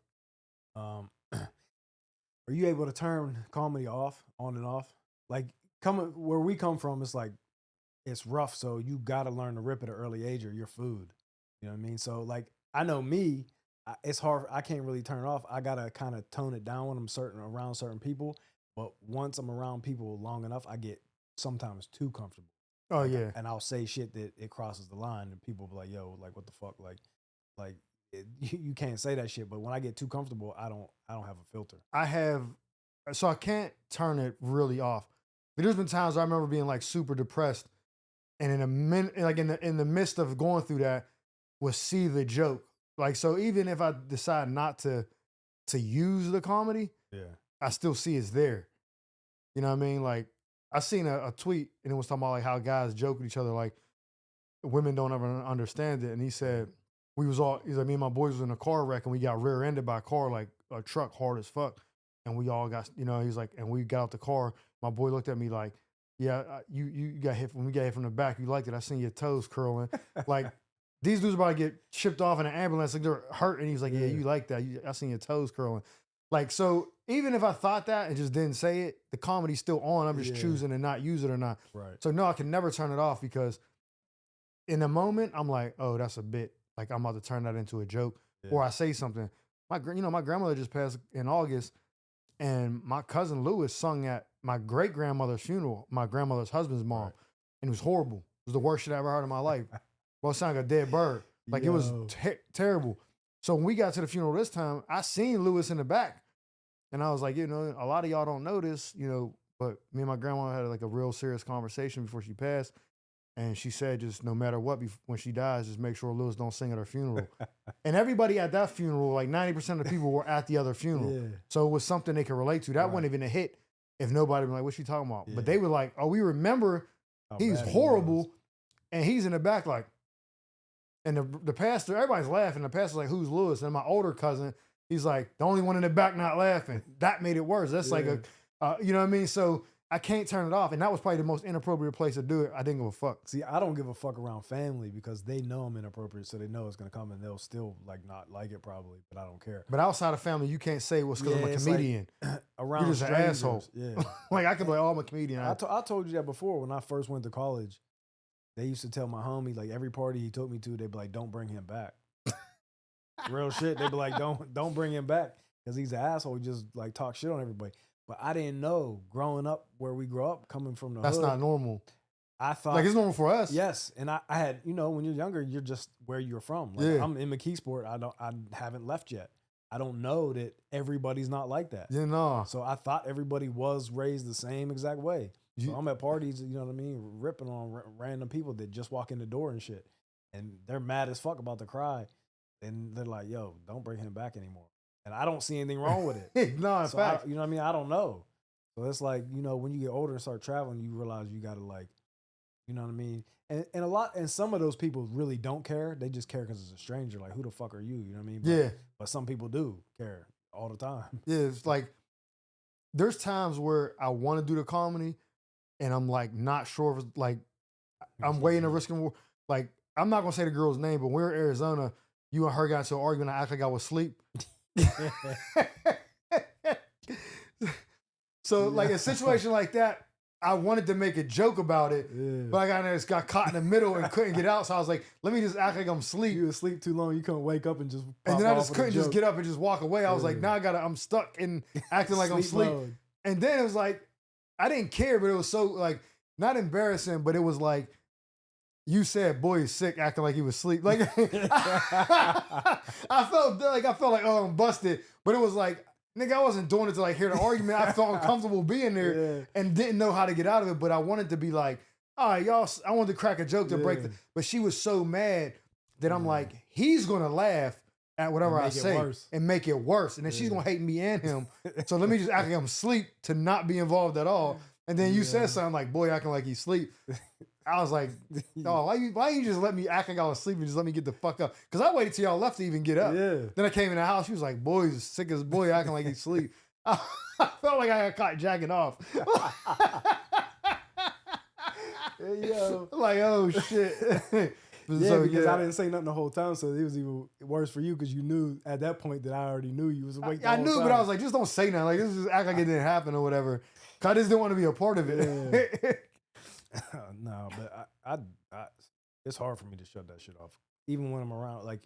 Um, are you able to turn comedy off, on and off? Like coming where we come from, it's like it's rough, so you got to learn to rip at an early age or you're food. You know what I mean? So like I know me, it's hard. I can't really turn it off. I gotta kind of tone it down when I'm around certain people. But once I'm around people long enough, I get sometimes too comfortable. Oh Like, yeah, and I'll say shit that it crosses the line, and people be like, "Yo, like what the fuck?" Like you can't say that shit. But when I get too comfortable, I don't have a filter. I have, so I can't turn it really off. But there's been times I remember being like super depressed, and in a minute, like in the midst of going through that, was see the joke. Like so, even if I decide not to use the comedy, Yeah, I still see it's there. You know what I mean? Like I seen a tweet and it was talking about like how guys joke with each other, like women don't ever understand it. And he said he's like me and my boys was in a car wreck and we got rear-ended by a car, like a truck, hard as fuck. And we all got, he's like, and we got out the car. My boy looked at me like, yeah, you got hit when we got hit from the back. You liked it. I seen your toes curling. Like these dudes about to get shipped off in an ambulance, like they're hurt. And he's like, yeah, you like that. I seen your toes curling. Like, so even if I thought that and just didn't say it, the comedy's still on. I'm just choosing to not use it or not. right. So no, I can never turn it off because in the moment I'm like, oh, that's a bit. Like I'm about to turn that into a joke, or I say something. My grandmother just passed in August, and my cousin Lewis sung at my great grandmother's funeral, my grandmother's husband's mom, and it was horrible. It was the worst shit I ever heard in my life. Well, it sounded like a dead bird. Like it was terrible. So when we got to the funeral this time, I seen Lewis in the back, and I was like, a lot of y'all don't know this, but me and my grandma had like a real serious conversation before she passed. And she said, just no matter what, when she dies, just make sure Lewis don't sing at her funeral. And everybody at that funeral, like 90% of the people were at the other funeral. Yeah. So it was something they could relate to. That wasn't even a hit if nobody was like, what's she talking about? Yeah. But they were like, oh, we remember he's horrible. And he's in the back like, and the pastor, everybody's laughing. The pastor's like, who's Lewis? And my older cousin, he's like, the only one in the back not laughing. That made it worse. That's like you know what I mean? So I can't turn it off. And that was probably the most inappropriate place to do it. I didn't give a fuck. See, I don't give a fuck around family because they know I'm inappropriate. So they know it's going to come and they'll still like not like it probably, but I don't care. But outside of family, you can't say what's because I'm a comedian. Like, around you're just an asshole. Yeah. Like I could be like, oh, I'm a comedian. I told you that before when I first went to college. They used to tell my homie, like every party he took me to, they'd be like, don't bring him back. Real shit. They'd be like, don't bring him back because he's an asshole. He just like talk shit on everybody. But I didn't know growing up where we grew up, coming from the That's hood. not normal. I thought like it's normal for us. Yes, and I had when you're younger, you're just where you're from. Like, I'm in McKeesport. I haven't left yet. I don't know that everybody's not like that. Yeah, no. So I thought everybody was raised the same exact way. So I'm at parties, you know what I mean, ripping on random people that just walk in the door and shit, and they're mad as fuck about the cry, and they're like, "Yo, don't bring him back anymore." And I don't see anything wrong with it. No, in fact, you know what I mean. I don't know. So it's like when you get older and start traveling, you realize you got to like, you know what I mean. And some of those people really don't care. They just care because it's a stranger. Like, who the fuck are you? You know what I mean? But some people do care all the time. Yeah, it's like there's times where I want to do the comedy. And I'm like not sure if it's like I'm weighing the risk and war. Like I'm not gonna say the girl's name, but we're in Arizona. You and her got into an argument. I act like I was asleep. So like a situation like that, I wanted to make a joke about it, but I got caught in the middle and couldn't get out. So I was like, let me just act like I'm asleep. You were asleep too long. You couldn't wake up and just. And then I just couldn't just get up and just walk away. I was like, now I'm stuck in acting like I'm asleep. And then it was like. I didn't care, but it was so like not embarrassing, but it was like you said, "Boy, he's sick," acting like he was asleep. Like I felt like oh, I'm busted, but it was like nigga, I wasn't doing it to like hear the argument. I felt uncomfortable being there and didn't know how to get out of it. But I wanted to be like, all right, y'all. I wanted to crack a joke to break the. But she was so mad that I'm like, he's gonna laugh at whatever I say and make it worse. And then she's gonna hate me and him. So let me just act like I'm asleep to not be involved at all. And then you said something like, boy, acting like he's asleep. I was like, oh, why you just let me act like I was asleep and just let me get the fuck up? Because I waited till y'all left to even get up. Then I came in the house. She was like, boy, he's sick as boy acting like he's asleep. I felt like I got caught jacking off. Yo. Like, oh shit. Yeah, So, because I didn't say nothing the whole time, so it was even worse for you because you knew at that point that I already knew you was awake the I whole knew, time. but I was like, just don't say nothing. Like, this is act like it didn't happen or whatever. Cause I just didn't want to be a part of it. No, but I it's hard for me to shut that shit off. Even when I'm around like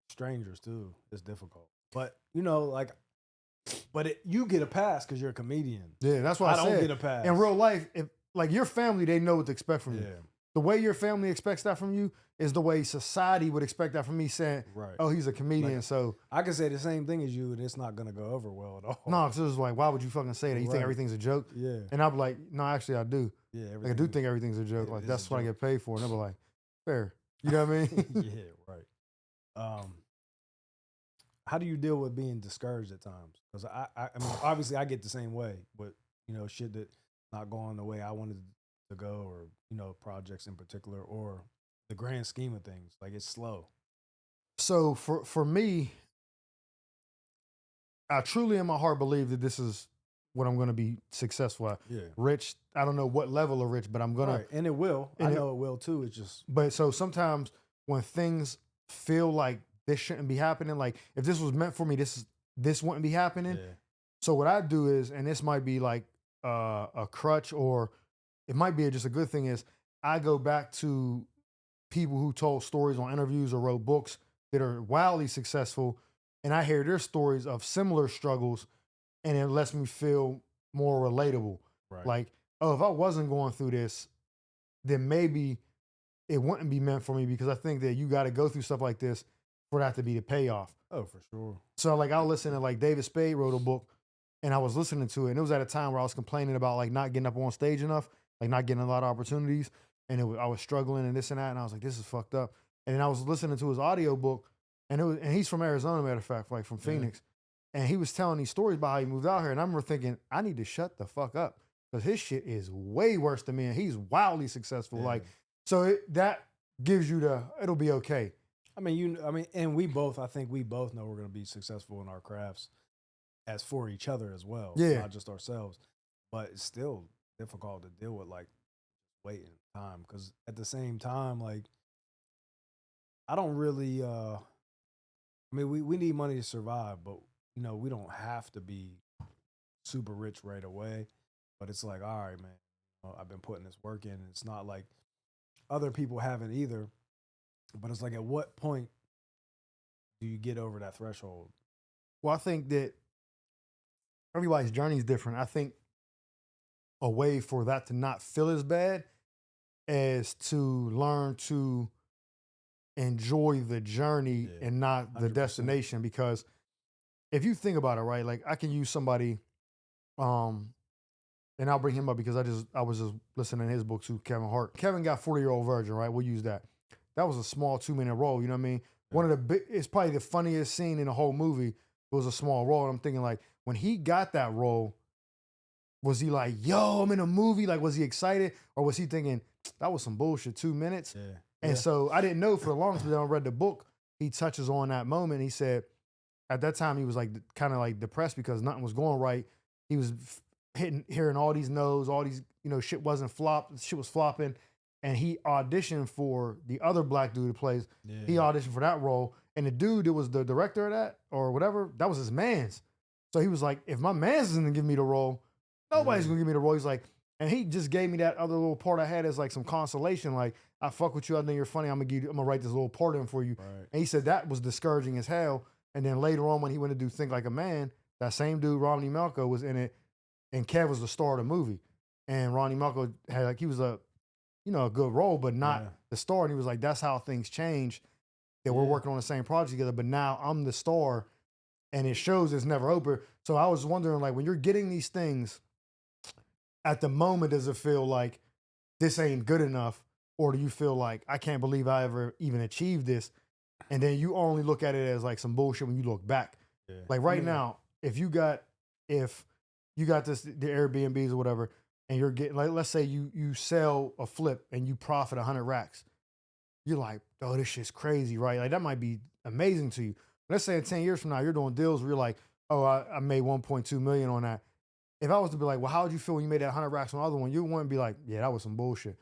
strangers too, it's difficult. But you know, like, you get a pass because you're a comedian. Yeah, that's why I don't said. get a pass In real life, if like your family, they know what to expect from you. Yeah, The way your family expects that from you is the way society would expect that from me saying, right. oh, he's a comedian. Like, so I can say the same thing as you, and it's not gonna go over well at all. no, because it was like, why would you fucking say that? You think Right. everything's a joke? Yeah, And I'd be like, no, actually, I do. yeah. Like, I do think everything's a joke. it Like, is that's a what I joke. get paid for. And I'd be like, fair. You know what I mean? Yeah, right. How do you deal with being discouraged at times? Because I mean, obviously, I get the same way, but you know, shit that not going the way I wanted to go, or you know, projects in particular, or the grand scheme of things, like it's slow. So for me, I truly in my heart believe that this is what I'm going to be successful at. Yeah, Rich, I don't know what level of rich, but I'm going right. And it will. I know it will too. It's just, But so sometimes when things feel like this shouldn't be happening, like if this was meant for me, this wouldn't be happening. yeah, So what I do is, and this might be like a crutch, or it might be just a good thing, is I go back to people who told stories on interviews or wrote books that are wildly successful, and I hear their stories of similar struggles, and it lets me feel more relatable. right. Like, oh, if I wasn't going through this, then maybe it wouldn't be meant for me, because I think that you got to go through stuff like this for that to be the payoff. Oh, for sure. So like I'll listen to, like, David Spade wrote a book, and I was listening to it, and it was at a time where I was complaining about like not getting up on stage enough, like not getting a lot of opportunities, and I was struggling and this and that, and I was like, this is fucked up. And then I was listening to his audio book, and he's from Arizona, matter of fact, like from Phoenix, and he was telling these stories about how he moved out here, and I remember thinking, I need to shut the fuck up, because his shit is way worse than me, and he's wildly successful. Yeah. Like, so that gives you it'll be okay. I mean, and I think we both know we're going to be successful in our crafts as for each other as well. Yeah. Not just ourselves, but it's still difficult to deal with, like, waiting time. Cause at the same time, like, I don't really, I mean, we need money to survive, but you know, we don't have to be super rich right away, but it's like, all right, man, you know, I've been putting this work in, and it's not like other people haven't either. But it's like, at what point do you get over that threshold? Well, I think that everybody's journey is different. I think a way for that to not feel as bad is to learn to enjoy the journry and not the 100%. destination. Because if you think about it, right, like I can use somebody, and I'll bring him up because I was just listening to his book too, Kevin Hart. Kevin got 40-Year-Old Virgin, right? We'll use that. That was a small 2-minute role, you know what I mean? One of the big, it's probably the funniest scene in the whole movie. It was a small role. And I'm thinking, like, when he got that role, was he like, yo, I'm in a movie? Like, was he excited? Or was he thinking, that was some bullshit, 2 minutes? Yeah. And so I didn't know for the longest, but then I read the book. He touches on that moment. He said at that time he was like kind of like depressed because nothing was going right. He was hearing all these no's, all these, you know, shit was flopping. And he auditioned for the other black dude who plays. Yeah. He auditioned for that role. And the dude that was the director of that or whatever, that was his man's. So he was like, if my man's isn't gonna give me the role, nobody's gonna give me the role. He's like, and he just gave me that other little part I had as like some consolation. Like, I fuck with you. I think you're funny. I'm gonna write this little part in for you. Right. And he said that was discouraging as hell. And then later on, when he went to do Think Like a Man, that same dude, Romney Malco, was in it, and Kev was the star of the movie. And Ronnie Malco had like, he was a good role, but not the star. And he was like, that's how things change. That we're working on the same project together, but now I'm the star, and it shows it's never over. So I was wondering, like, when you're getting these things, at the moment, does it feel like this ain't good enough? Or do you feel like, I can't believe I ever even achieved this? And then you only look at it as like some bullshit when you look back. Yeah. Like right now, if you got this, the Airbnbs or whatever, and you're getting, like, let's say you sell a flip and you profit 100 racks. You're like, oh, this shit's crazy, right? Like, that might be amazing to you. Let's say in 10 years from now, you're doing deals where you're like, oh, I made 1.2 million on that. If I was to be like, well, how would you feel when you made that 100 racks on the other one? You wouldn't be like, yeah, that was some bullshit.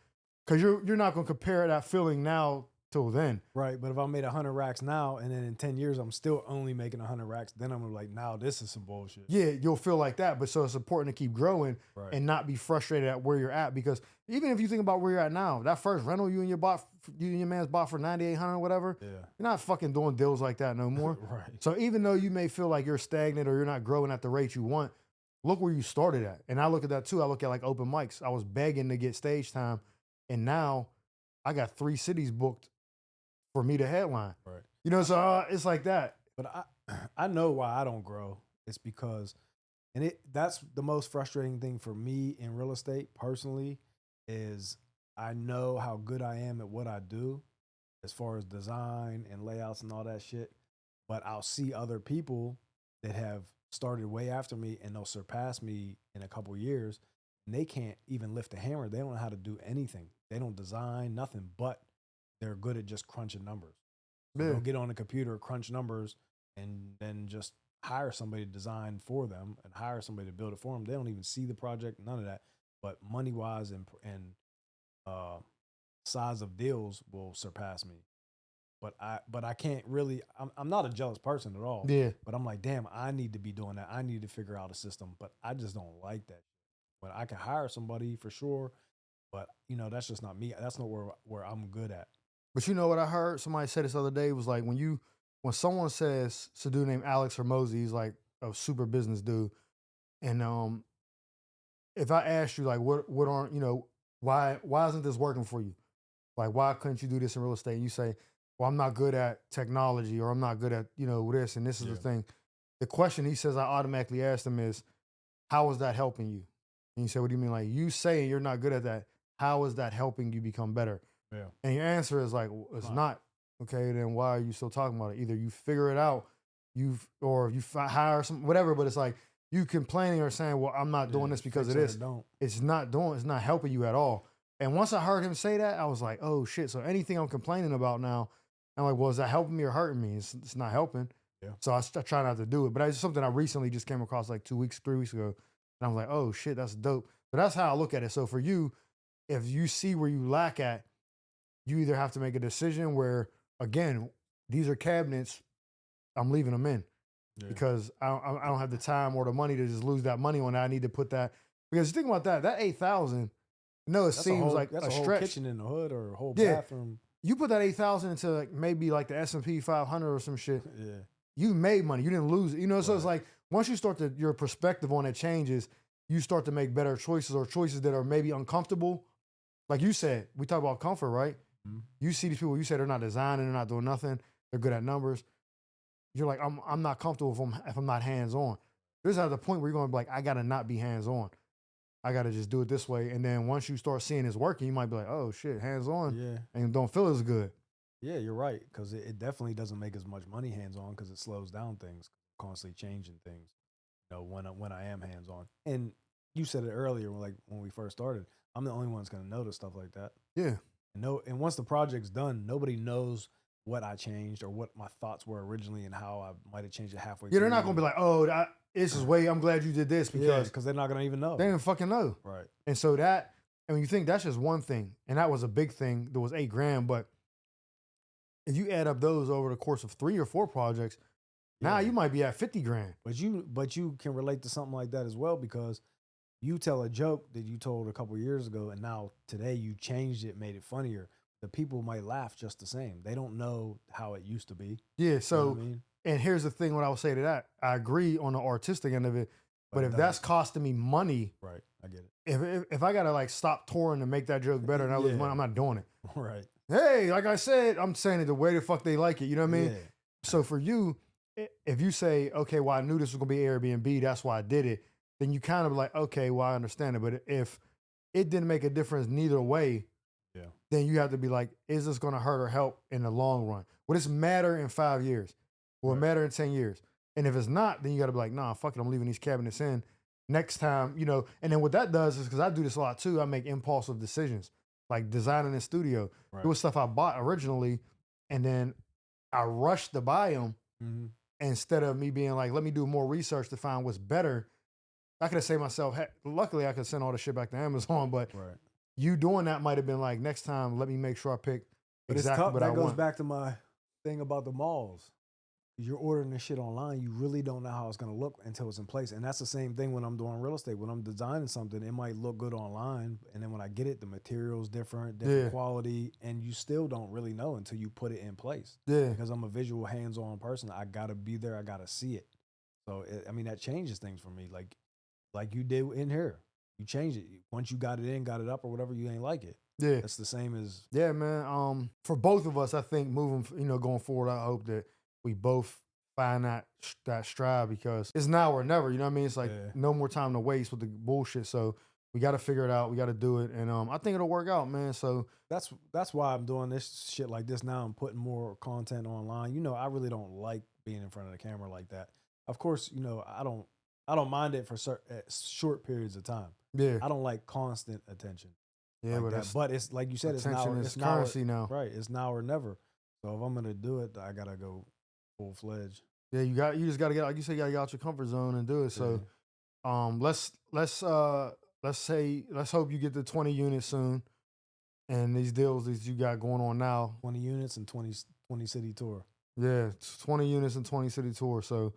Because you're not gonna compare that feeling now till then. Right, but if I made 100 racks now, and then in 10 years I'm still only making 100 racks, then I'm like, now this is some bullshit. Yeah, you'll feel like that. But so it's important to keep growing Right. and not be frustrated at where you're at. Because even if you think about where you're at now, that first rental you and your man's bought for 9,800 or whatever, Yeah. you're not fucking doing deals like that no more. Right. So even though you may feel like you're stagnant or you're not growing at the rate you want, look where you started at. And I look at that too. I look at like open mics. I was begging to get stage time, and now I got 3 cities booked for me to headline. Right. You know, so it's like that. But I know why I don't grow. It's because, and that's the most frustrating thing for me in real estate personally, is I know how good I am at what I do as far as design and layouts and all that shit. But I'll see other people that have started way after me and they'll surpass me in a couple years, and they can't even lift a hammer. They don't know how to do anything. They don't design nothing, but they're good at just crunching numbers. So Yeah. they'll get on the computer, crunch numbers, and then just hire somebody to design for them and hire somebody to build it for them. They don't even see the project, none of that. But money wise and size of deals will surpass me. But I can't really. I'm not a jealous person at all. Yeah. But I'm like, damn, I need to be doing that. I need to figure out a system. But I just don't like that. But I can hire somebody for sure. But that's just not me. That's not where I'm good at. But you know what I heard? Somebody said this other day was like when someone says it's a dude named Alex Hermosi, he's like a super business dude. And if I asked you like what aren't, why isn't this working for you? Like why couldn't you do this in real estate? And you say, well, I'm not good at technology, or I'm not good at, this, and this is the thing. The question he says I automatically asked him is, how is that helping you? And you say, what do you mean? Like you saying you're not good at that, how is that helping you become better? Yeah. And your answer is like, well, it's not. Okay, then why are you still talking about it? Either you figure it out, or you hire some whatever. But it's like you complaining or saying, well, I'm not doing this because of this. It's not helping you at all. And once I heard him say that, I was like, oh shit. So anything I'm complaining about now, I'm like, well, is that helping me or hurting me? It's not helping. Yeah. So I try not to do it. But it's something I recently just came across like 3 weeks ago. And I was like, oh shit, that's dope. But that's how I look at it. So for you, if you see where you lack at, you either have to make a decision where, again, these are cabinets, I'm leaving them in because I don't have the time or the money to just lose that money on that. I need to put that, because think about that 8,000. No, seems like that's a stretch. whole kitchen in the hood or a whole bathroom. You put that 8,000 into like maybe like the S&P 500 or some shit. Yeah, you made money. You didn't lose it. So it's like once you start your perspective on it changes, you start to make better choices, or choices that are maybe uncomfortable. Like you said, we talk about comfort, right? Mm-hmm. You see these people, you say they're not designing, they're not doing nothing, they're good at numbers. You're like, I'm not comfortable if I'm not hands-on. There's at the point where you're going to be like, I got to not be hands-on. I got to just do it this way. And then once you start seeing it's working, you might be like, oh shit, hands-on, and don't feel as good. Yeah, you're right. Because it definitely doesn't make as much money hands-on, because it slows down things, constantly changing things, when I am hands-on. And you said it earlier, when we first started, I'm the only one that's going to notice stuff like that. Yeah. And once the project's done, nobody knows what I changed or what my thoughts were originally and how I might have changed it halfway. Yeah, they're not going to be like, oh, this is I'm glad you did this, because they're not going to even know. They didn't fucking know. Right. And so you think that's just one thing, and that was a big thing. There was $8,000, but if you add up those over the course of 3 or 4 projects, now you might be at $50,000. But you can relate to something like that as well, because you tell a joke that you told a couple years ago, and now today you changed it, made it funnier. The people might laugh just the same. They don't know how it used to be. Yeah. So, you know what I mean? And here's the thing: what I will say to that, I agree on the artistic end of it, but if that's costing me money, right? I get it. If I gotta like stop touring to make that joke better and I lose money, I'm not doing it. Right. Hey, like I said, I'm saying it the way the fuck they like it. You know what I mean? Yeah. So for you, if you say, okay, well, I knew this was gonna be Airbnb, that's why I did it, then you kind of like, okay, well, I understand it. But if it didn't make a difference neither way, then you have to be like, is this gonna hurt or help in the long run? Will this matter in 5 years? Will it matter in 10 years? And if it's not, then you gotta be like, nah, fuck it, I'm leaving these cabinets in. Next time, and then what that does is, because I do this a lot too, I make impulsive decisions, like designing in studio. Right. It was stuff I bought originally, and then I rushed to buy them. Mm-hmm. Instead of me being like, let me do more research to find what's better. I could have saved myself. Luckily, I could send all the shit back to Amazon, but you doing that might have been like, next time, let me make sure I pick But it's exactly tough. what I That goes want. back to my thing about the malls. You're ordering this shit online. You really don't know how it's going to look until it's in place. And that's the same thing when I'm doing real estate. When I'm designing something, it might look good online. And then when I get it, the material's different Yeah. quality. And you still don't really know until you put it in place. Yeah. Because I'm a visual, hands-on person. I got to be there. I got to see it. So, I mean, that changes things for me. Like you did in here. You change it. Once you got it in, got it up or whatever, you ain't like it. Yeah. That's the same as Yeah, man. For both of us, I think going forward, I hope that we both find that stride, because it's now or never. You know what I mean? It's like Yeah. no more time to waste with the bullshit. So we got to figure it out. We got to do it, and I think it'll work out, man. So that's why I'm doing this shit like this now. I'm putting more content online. You know, I really don't like being in front of the camera like that. Of course, you know, I don't mind it for short periods of time. yeah, I don't like constant attention yeah, like that. But it's like you said, attention is it's now currency now. right. It's now or never. So if I'm gonna do it, I gotta go full fledged. Yeah, you just got to get, like you said, you got to get out your comfort zone and do it. So let's hope you get the 20 units soon, and these deals that you got going on now. 20 units and 20 city tour. Yeah, 20 units and 20 city tour. So